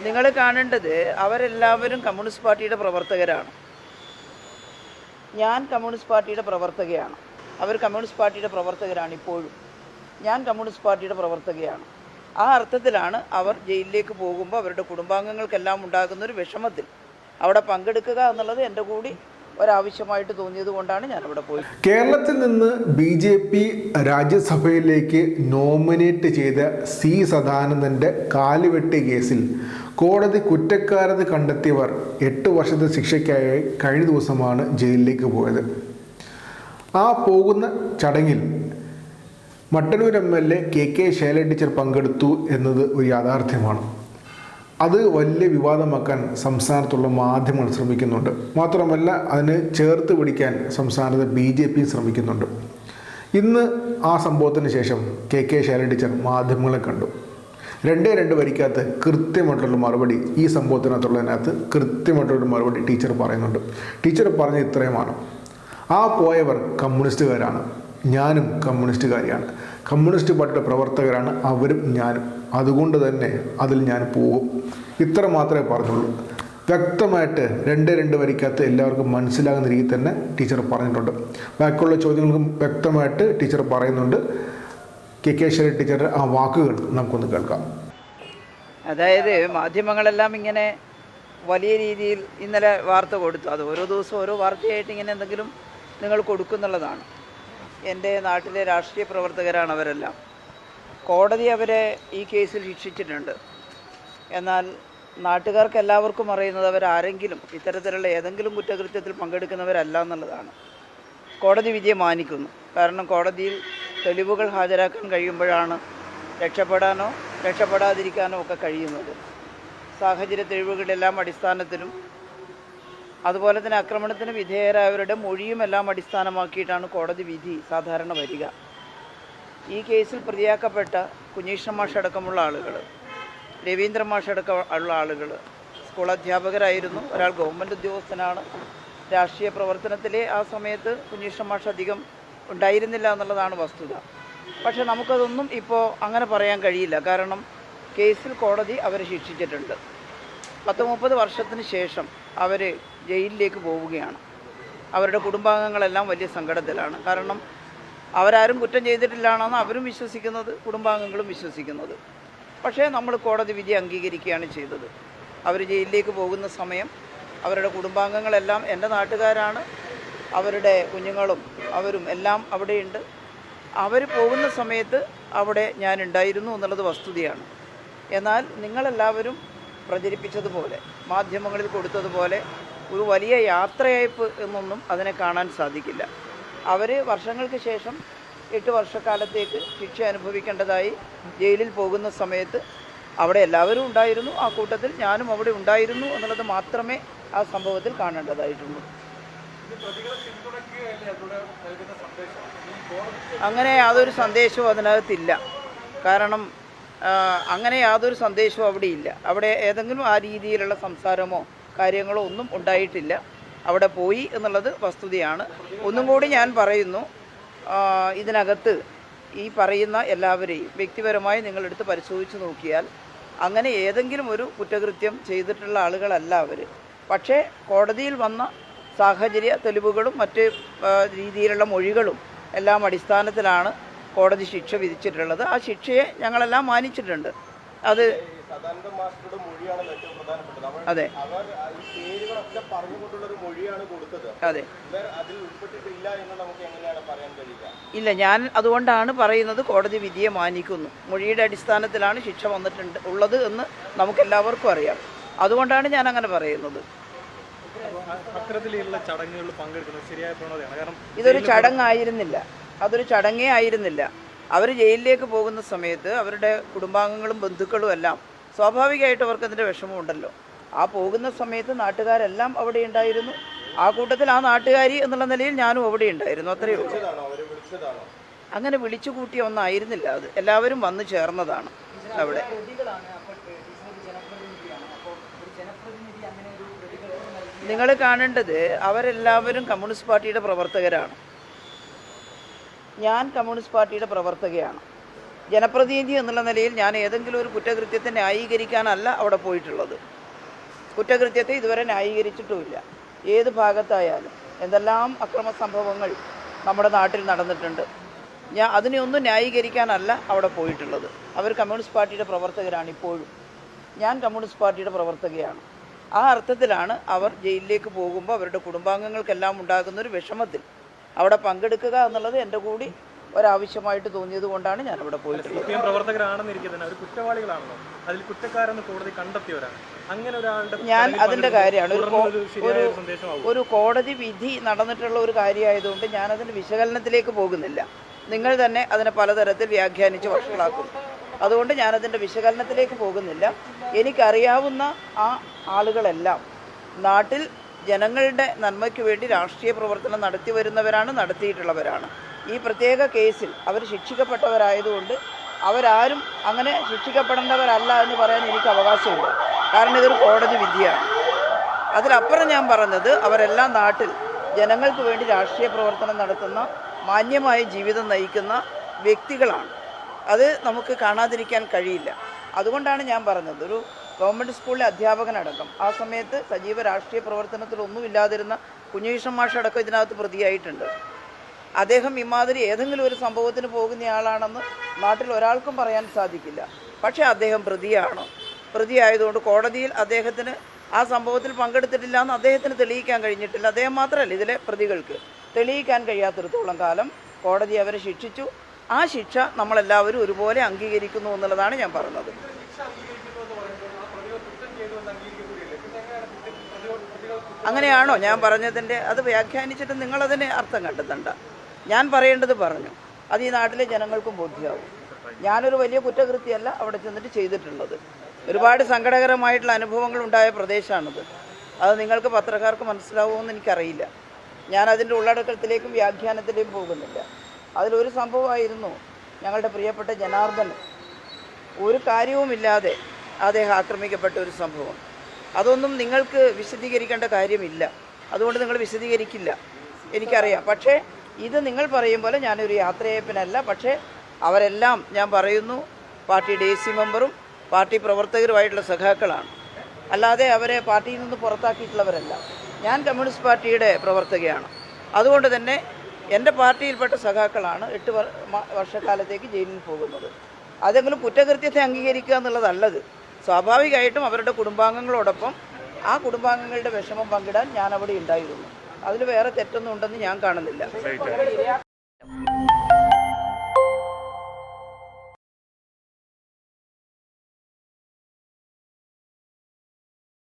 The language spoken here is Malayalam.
നിങ്ങൾ കാണേണ്ടത് അവരെല്ലാവരും കമ്മ്യൂണിസ്റ്റ് പാർട്ടിയുടെ പ്രവർത്തകരാണ്. ഞാൻ കമ്മ്യൂണിസ്റ്റ് പാർട്ടിയുടെ പ്രവർത്തകയാണ്. അവർ കമ്മ്യൂണിസ്റ്റ് പാർട്ടിയുടെ പ്രവർത്തകരാണ് ഇപ്പോഴും. ഞാൻ കമ്മ്യൂണിസ്റ്റ് പാർട്ടിയുടെ പ്രവർത്തകയാണ്. ആ അർത്ഥത്തിലാണ് അവർ ജയിലിലേക്ക് പോകുമ്പോൾ അവരുടെ കുടുംബാംഗങ്ങൾക്കെല്ലാം ഉണ്ടാകുന്നൊരു വിഷമത്തിൽ അവിടെ പങ്കെടുക്കുക എന്നുള്ളത് എൻ്റെ കൂടി ഒരാവശ്യമായിട്ട് തോന്നിയത് കൊണ്ടാണ് ഞാനവിടെ പോയത്. കേരളത്തിൽ നിന്ന് BJP രാജ്യസഭയിലേക്ക് നോമിനേറ്റ് ചെയ്ത C. സദാനന്ദൻ്റെ കാലുവെട്ടി കേസിൽ കോടതി കുറ്റക്കാരെന്ന് കണ്ടെത്തിയവർ 8 വർഷത്തെ ശിക്ഷയ്ക്കായി കഴിഞ്ഞ ദിവസമാണ് ജയിലിലേക്ക് പോയത്. ആ പോകുന്ന ചടങ്ങിൽ Mattannur MLA KK Shailaja teacher പങ്കെടുത്തു എന്നത് ഒരു യാഥാർത്ഥ്യമാണ്. അത് വലിയ വിവാദമാക്കാൻ സംസ്ഥാനത്തുള്ള മാധ്യമങ്ങൾ ശ്രമിക്കുന്നുണ്ട്. മാത്രമല്ല അതിന് ചേർത്ത് പിടിക്കാൻ സംസ്ഥാനത്ത് BJP ശ്രമിക്കുന്നുണ്ട്. ഇന്ന് ആ സംഭവത്തിന് ശേഷം KK ശൈലജ ടീച്ചർ മാധ്യമങ്ങളെ കണ്ടു. 2 വരിക്കകത്ത് കൃത്യമായിട്ടുള്ള മറുപടി, ഈ സംഭവത്തിനകത്തുള്ളതിനകത്ത് കൃത്യമായിട്ടുള്ള മറുപടി ടീച്ചർ പറയുന്നുണ്ട്. ടീച്ചർ പറഞ്ഞ ഇത്രയുമാണ്: ആ പോയവർ കമ്മ്യൂണിസ്റ്റുകാരാണ്, ഞാനും കമ്മ്യൂണിസ്റ്റുകാരിയാണ്, കമ്മ്യൂണിസ്റ്റ് പാർട്ടിയുടെ പ്രവർത്തകരാണ് അവരും ഞാനും, അതുകൊണ്ട് തന്നെ അതിൽ ഞാൻ പോകും. ഇത്ര മാത്രമേ പറഞ്ഞുള്ളൂ. വ്യക്തമായിട്ട് 2 വരിക്കകത്ത് എല്ലാവർക്കും മനസ്സിലാകുന്ന രീതിയിൽ തന്നെ ടീച്ചർ പറഞ്ഞിട്ടുണ്ട്. ബാക്കിയുള്ള ചോദ്യങ്ങൾക്കും വ്യക്തമായിട്ട് ടീച്ചർ പറയുന്നുണ്ട്. KK ശൈലജ ടീച്ചറുടെ ആ വാക്കുകൾ നമുക്കൊന്ന് കേൾക്കാം. അതായത് മാധ്യമങ്ങളെല്ലാം ഇങ്ങനെ വലിയ രീതിയിൽ ഇന്നലെ വാർത്ത കൊടുത്തു. അത് ഓരോ ദിവസവും ഓരോ വാർത്തയായിട്ട് ഇങ്ങനെ എന്തെങ്കിലും നിങ്ങൾ കൊടുക്കുന്നുള്ളതാണ്. എൻ്റെ നാട്ടിലെ രാഷ്ട്രീയ പ്രവർത്തകരാണ് അവരെല്ലാം. കോടതി അവരെ ഈ കേസിൽ ശിക്ഷിച്ചിട്ടുണ്ട്. എന്നാൽ നാട്ടുകാർക്ക് എല്ലാവർക്കും അറിയുന്നത് അവരാരെങ്കിലും ഇത്തരത്തിലുള്ള ഏതെങ്കിലും കുറ്റകൃത്യത്തിൽ പങ്കെടുക്കുന്നവരല്ല എന്നുള്ളതാണ്. കോടതി വിധിയെ മാനിക്കുന്നു. കാരണം കോടതിയിൽ തെളിവുകൾ ഹാജരാക്കാൻ കഴിയുമ്പോഴാണ് രക്ഷപ്പെടാനോ രക്ഷപ്പെടാതിരിക്കാനോ ഒക്കെ കഴിയുന്നത്. സാഹചര്യ തെളിവുകളുടെ എല്ലാം അടിസ്ഥാനത്തിലും അതുപോലെ തന്നെ ആക്രമണത്തിന് വിധേയരായവരുടെ മൊഴിയും എല്ലാം അടിസ്ഥാനമാക്കിയിട്ടാണ് കോടതി വിധി സാധാരണ വരിക. ഈ കേസിൽ പ്രതിയാക്കപ്പെട്ട കുഞ്ഞീഷ്ണ മാഷ് അടക്കമുള്ള ആളുകൾ, രവീന്ദ്ര മാഷ് അടക്കമുള്ള ആളുകൾ സ്കൂൾ അധ്യാപകരായിരുന്നു. ഒരാൾ ഗവൺമെൻറ് ഉദ്യോഗസ്ഥനാണ്. രാഷ്ട്രീയ പ്രവർത്തനത്തിലെ ആ സമയത്ത് കുഞ്ഞീഷ്ണ മാഷ് അധികം ഉണ്ടായിരുന്നില്ല എന്നുള്ളതാണ് വസ്തുത. പക്ഷേ നമുക്കതൊന്നും ഇപ്പോൾ അങ്ങനെ പറയാൻ കഴിയില്ല. കാരണം കേസിൽ കോടതി അവരെ ശിക്ഷിച്ചിട്ടുണ്ട്. 10-30 വർഷത്തിന് ശേഷം അവർ ജയിലിലേക്ക് പോവുകയാണ്. അവരുടെ കുടുംബാംഗങ്ങളെല്ലാം വലിയ സങ്കടത്തിലാണ്. കാരണം അവരാരും കുറ്റം ചെയ്തിട്ടില്ലാണെന്ന് അവരും വിശ്വസിക്കുന്നത്, കുടുംബാംഗങ്ങളും വിശ്വസിക്കുന്നത്. പക്ഷേ നമ്മൾ കോടതി വിധി അംഗീകരിക്കുകയാണ് ചെയ്തത്. അവർ ജയിലിലേക്ക് പോകുന്ന സമയം അവരുടെ കുടുംബാംഗങ്ങളെല്ലാം എൻ്റെ നാട്ടുകാരാണ്. അവരുടെ കുഞ്ഞുങ്ങളും അവരും എല്ലാം അവിടെയുണ്ട്. അവർ പോകുന്ന സമയത്ത് അവിടെ ഞാൻ ഉണ്ടായിരുന്നു എന്നുള്ളത് വസ്തുതയാണ്. എന്നാൽ നിങ്ങളെല്ലാവരും പ്രചരിപ്പിച്ചതുപോലെ, മാധ്യമങ്ങളിൽ കൊടുത്തതുപോലെ ഒരു വലിയ യാത്രയയപ്പ് എന്നൊന്നും അതിനെ കാണാൻ സാധിക്കില്ല. അവർ വർഷങ്ങൾക്ക് ശേഷം 8 വർഷക്കാലത്തേക്ക് ശിക്ഷ അനുഭവിക്കേണ്ടതായി ജയിലിൽ പോകുന്ന സമയത്ത് അവിടെ എല്ലാവരും ഉണ്ടായിരുന്നു. ആ കൂട്ടത്തിൽ ഞാനും അവിടെ ഉണ്ടായിരുന്നു എന്നുള്ളത് മാത്രമേ ആ സംഭവത്തിൽ കാണേണ്ടതായിട്ടുള്ളൂ. അങ്ങനെ യാതൊരു സന്ദേശവും അതിനകത്തില്ല. കാരണം അങ്ങനെ യാതൊരു സന്ദേശവും അവിടെ ഇല്ല. അവിടെ ഏതെങ്കിലും ആ രീതിയിലുള്ള സംസാരമോ കാര്യങ്ങളോ ഒന്നും ഉണ്ടായിട്ടില്ല. അവിടെ പോയി എന്നുള്ളത് വസ്തുതയാണ്. ഒന്നും കൂടി ഞാൻ പറയുന്നു, ഇതിനകത്ത് ഈ പറയുന്ന എല്ലാവരെയും വ്യക്തിപരമായി നിങ്ങളെടുത്ത് പരിശോധിച്ച് നോക്കിയാൽ അങ്ങനെ ഏതെങ്കിലും ഒരു കുറ്റകൃത്യം ചെയ്തിട്ടുള്ള ആളുകളല്ല അവർ. പക്ഷേ കോടതിയിൽ വന്ന സാഹചര്യ തെളിവുകളും മറ്റ് രീതിയിലുള്ള മൊഴികളും എല്ലാം അടിസ്ഥാനത്തിലാണ് കോടതി ശിക്ഷ വിധിച്ചിട്ടുള്ളത്. ആ ശിക്ഷയെ ഞങ്ങളെല്ലാം മാനിച്ചിട്ടുണ്ട്. അത് അതെ അതെ ഇല്ല, ഞാൻ അതുകൊണ്ടാണ് പറയുന്നത് കോടതി വിധിയെ മാനിക്കുന്നു. മൊഴിയുടെ അടിസ്ഥാനത്തിലാണ് ശിക്ഷ ഉള്ളത് എന്ന് നമുക്കെല്ലാവർക്കും അറിയാം. അതുകൊണ്ടാണ് ഞാൻ അങ്ങനെ പറയുന്നത്. ഇതൊരു ചടങ്ങായിരുന്നില്ല, അതൊരു ചടങ്ങേ ആയിരുന്നില്ല. അവർ ജയിലിലേക്ക് പോകുന്ന സമയത്ത് അവരുടെ കുടുംബാംഗങ്ങളും ബന്ധുക്കളും എല്ലാം സ്വാഭാവികമായിട്ട് അവർക്ക് അതിൻ്റെ വിഷമമുണ്ടല്ലോ. ആ പോകുന്ന സമയത്ത് നാട്ടുകാരെല്ലാം അവിടെ ഉണ്ടായിരുന്നു. ആ കൂട്ടത്തിൽ ആ നാട്ടുകാരി എന്നുള്ള നിലയിൽ ഞാനും അവിടെ ഉണ്ടായിരുന്നു. അത്രയേ ഉള്ളൂ. അങ്ങനെ വിളിച്ചു കൂട്ടിയ ഒന്നായിരുന്നില്ല അത്. എല്ലാവരും വന്നു ചേർന്നതാണ് അവിടെ. നിങ്ങൾ കാണേണ്ടത് അവരെല്ലാവരും കമ്മ്യൂണിസ്റ്റ് പാർട്ടിയുടെ പ്രവർത്തകരാണ്. ഞാൻ കമ്മ്യൂണിസ്റ്റ് പാർട്ടിയുടെ പ്രവർത്തകയാണ്. ജനപ്രതിനിധി എന്നുള്ള നിലയിൽ ഞാൻ ഏതെങ്കിലും ഒരു കുറ്റകൃത്യത്തെ ന്യായീകരിക്കാനല്ല അവിടെ പോയിട്ടുള്ളത്. കുറ്റകൃത്യത്തെ ഇതുവരെ ന്യായീകരിച്ചിട്ടുമില്ല. ഏത് ഭാഗത്തായാലും എന്തെല്ലാം അക്രമ സംഭവങ്ങൾ നമ്മുടെ നാട്ടിൽ നടന്നിട്ടുണ്ട്. ഞാൻ അതിനെയൊന്നും ന്യായീകരിക്കാനല്ല അവിടെ പോയിട്ടുള്ളത്. അവർ കമ്മ്യൂണിസ്റ്റ് പാർട്ടിയുടെ പ്രവർത്തകരാണ് ഇപ്പോഴും. ഞാൻ കമ്മ്യൂണിസ്റ്റ് പാർട്ടിയുടെ പ്രവർത്തകയാണ്. ആ അർത്ഥത്തിലാണ് അവർ ജയിലിലേക്ക് പോകുമ്പോൾ അവരുടെ കുടുംബാംഗങ്ങൾക്കെല്ലാം ഉണ്ടാകുന്നൊരു വിഷമത്തിൽ അവിടെ പങ്കെടുക്കുക എന്നുള്ളത് എൻ്റെ കൂടി ഒരാവശ്യമായിട്ട് തോന്നിയത് കൊണ്ടാണ് ഞാൻ അവിടെ പോയിട്ടുള്ളത്. പ്രവർത്തകരാണെന്നിരിക്കുന്നത് അവർ കുറ്റവാളികളാണല്ലോ, അതിൽ കുറ്റക്കാരെന്ന് കോടതി കണ്ടെത്തിയവരാണ്. അങ്ങനെ ഒരാളുടെ ഞാൻ അതിൻ്റെ കാര്യമാണ് ഒരു കോടതി വിധി നടന്നിട്ടുള്ള ഒരു കാര്യമായതുകൊണ്ട് ഞാനതിൻ്റെ വിശകലനത്തിലേക്ക് പോകുന്നില്ല. നിങ്ങൾ തന്നെ അതിനെ പലതരത്തിൽ വ്യാഖ്യാനിച്ച് വഷളാക്കും. അതുകൊണ്ട് ഞാനതിൻ്റെ വിശകലനത്തിലേക്ക് പോകുന്നില്ല. എനിക്കറിയാവുന്ന ആ ആളുകളെല്ലാം നാട്ടിൽ ജനങ്ങളുടെ നന്മയ്ക്ക് വേണ്ടി രാഷ്ട്രീയ പ്രവർത്തനം നടത്തി വരുന്നവരാണ്, നടത്തിയിട്ടുള്ളവരാണ്. ഈ പ്രത്യേക കേസിൽ അവർ ശിക്ഷിക്കപ്പെട്ടവരായതുകൊണ്ട് അവരാരും അങ്ങനെ ശിക്ഷിക്കപ്പെടേണ്ടവരല്ല എന്ന് പറയാൻ എനിക്ക് അവകാശമില്ല. കാരണം ഇതൊരു കോടതി വിധിയാണ്. അതിലപ്പുറം ഞാൻ പറഞ്ഞത് അവരെല്ലാം നാട്ടിൽ ജനങ്ങൾക്ക് വേണ്ടി രാഷ്ട്രീയ പ്രവർത്തനം നടത്തുന്ന മാന്യമായ ജീവിതം നയിക്കുന്ന വ്യക്തികളാണ്. അത് നമുക്ക് കാണാതിരിക്കാൻ കഴിയില്ല. അതുകൊണ്ടാണ് ഞാൻ പറഞ്ഞത് ഒരു ഗവൺമെൻറ് സ്കൂളിലെ അധ്യാപകനടക്കം ആ സമയത്ത് സജീവ രാഷ്ട്രീയ പ്രവർത്തനത്തിലൊന്നുമില്ലാതിരുന്ന കുഞ്ഞുകൃഷ്ണൻ മാഷടക്കം ഇതിനകത്ത് പ്രതിയായിട്ടുണ്ട്. അദ്ദേഹം ഇമാതിരി ഏതെങ്കിലും ഒരു സംഭവത്തിന് പോകുന്നയാളാണെന്ന് നാട്ടിൽ ഒരാൾക്കും പറയാൻ സാധിക്കില്ല. പക്ഷേ അദ്ദേഹം പ്രതിയാണ്. പ്രതിയായതുകൊണ്ട് കോടതിയിൽ അദ്ദേഹത്തിന് ആ സംഭവത്തിൽ പങ്കെടുത്തിട്ടില്ല എന്ന് അദ്ദേഹത്തിന് തെളിയിക്കാൻ കഴിഞ്ഞിട്ടില്ല. അദ്ദേഹം മാത്രമല്ല, ഇതിലെ പ്രതികൾക്ക് തെളിയിക്കാൻ കഴിയാത്തിടത്തോളം കാലം കോടതി അവരെ ശിക്ഷിച്ചു. ആ ശിക്ഷ നമ്മളെല്ലാവരും ഒരുപോലെ അംഗീകരിക്കുന്നു എന്നുള്ളതാണ് ഞാൻ പറഞ്ഞത്. അങ്ങനെയാണോ ഞാൻ പറഞ്ഞതിൻ്റെ? അത് വ്യാഖ്യാനിച്ചിട്ട് നിങ്ങളതിന് അർത്ഥം കണ്ടെത്തണ്ട. ഞാൻ പറയേണ്ടത് പറഞ്ഞു. അത് ഈ നാട്ടിലെ ജനങ്ങൾക്കും ബോധ്യമാവും. ഞാനൊരു വലിയ കുറ്റകൃത്യമല്ല അവിടെ ചെന്നിട്ട് ചെയ്തിട്ടുള്ളത്. ഒരുപാട് സങ്കടകരമായിട്ടുള്ള അനുഭവങ്ങൾ ഉണ്ടായ പ്രദേശമാണിത്. അത് നിങ്ങൾക്ക് പത്രക്കാർക്ക് മനസ്സിലാവുമെന്ന് എനിക്കറിയില്ല. ഞാൻ അതിൻ്റെ ഉള്ളടക്കത്തിലേക്കും വ്യാഖ്യാനത്തിലേക്കും പോകുന്നില്ല. അതിലൊരു സംഭവമായിരുന്നു ഞങ്ങളുടെ പ്രിയപ്പെട്ട ജനാർദ്ദൻ ഒരു കാര്യവുമില്ലാതെ അദ്ദേഹം ആക്രമിക്കപ്പെട്ട ഒരു സംഭവം. അതൊന്നും നിങ്ങൾക്ക് വിശദീകരിക്കേണ്ട കാര്യമില്ല. അതുകൊണ്ട് നിങ്ങൾ വിശദീകരിക്കില്ല, എനിക്കറിയാം. പക്ഷേ ഇത് നിങ്ങൾ പറയും പോലെ ഞാനൊരു യാത്രയയപ്പിനല്ല. പക്ഷേ അവരെല്ലാം ഞാൻ പറയുന്നു പാർട്ടി ഡേസി മെമ്പറും പാർട്ടി പ്രവർത്തകരുമായിട്ടുള്ള സഖാക്കളാണ്. അല്ലാതെ അവരെ പാർട്ടിയിൽ നിന്ന് പുറത്താക്കിയിട്ടുള്ളവരല്ല. ഞാൻ കമ്മ്യൂണിസ്റ്റ് പാർട്ടിയുടെ പ്രവർത്തകയാണ്. അതുകൊണ്ട് തന്നെ എൻ്റെ പാർട്ടിയിൽപ്പെട്ട സഖാക്കളാണ് 8 വർഷക്കാലത്തേക്ക് ജയിലിൽ പോകുന്നത്. അതെങ്കിലും കുറ്റകൃത്യത്തെ അംഗീകരിക്കുക എന്നുള്ളതല്ലത്. സ്വാഭാവികമായിട്ടും അവരുടെ കുടുംബാംഗങ്ങളോടൊപ്പം ആ കുടുംബാംഗങ്ങളുടെ വിഷമം പങ്കിടാൻ ഞാൻ അവിടെ ഉണ്ടായിരുന്നു. അതിൽ വേറെ തെറ്റൊന്നും ഉണ്ടെന്ന് ഞാൻ കാണുന്നില്ല.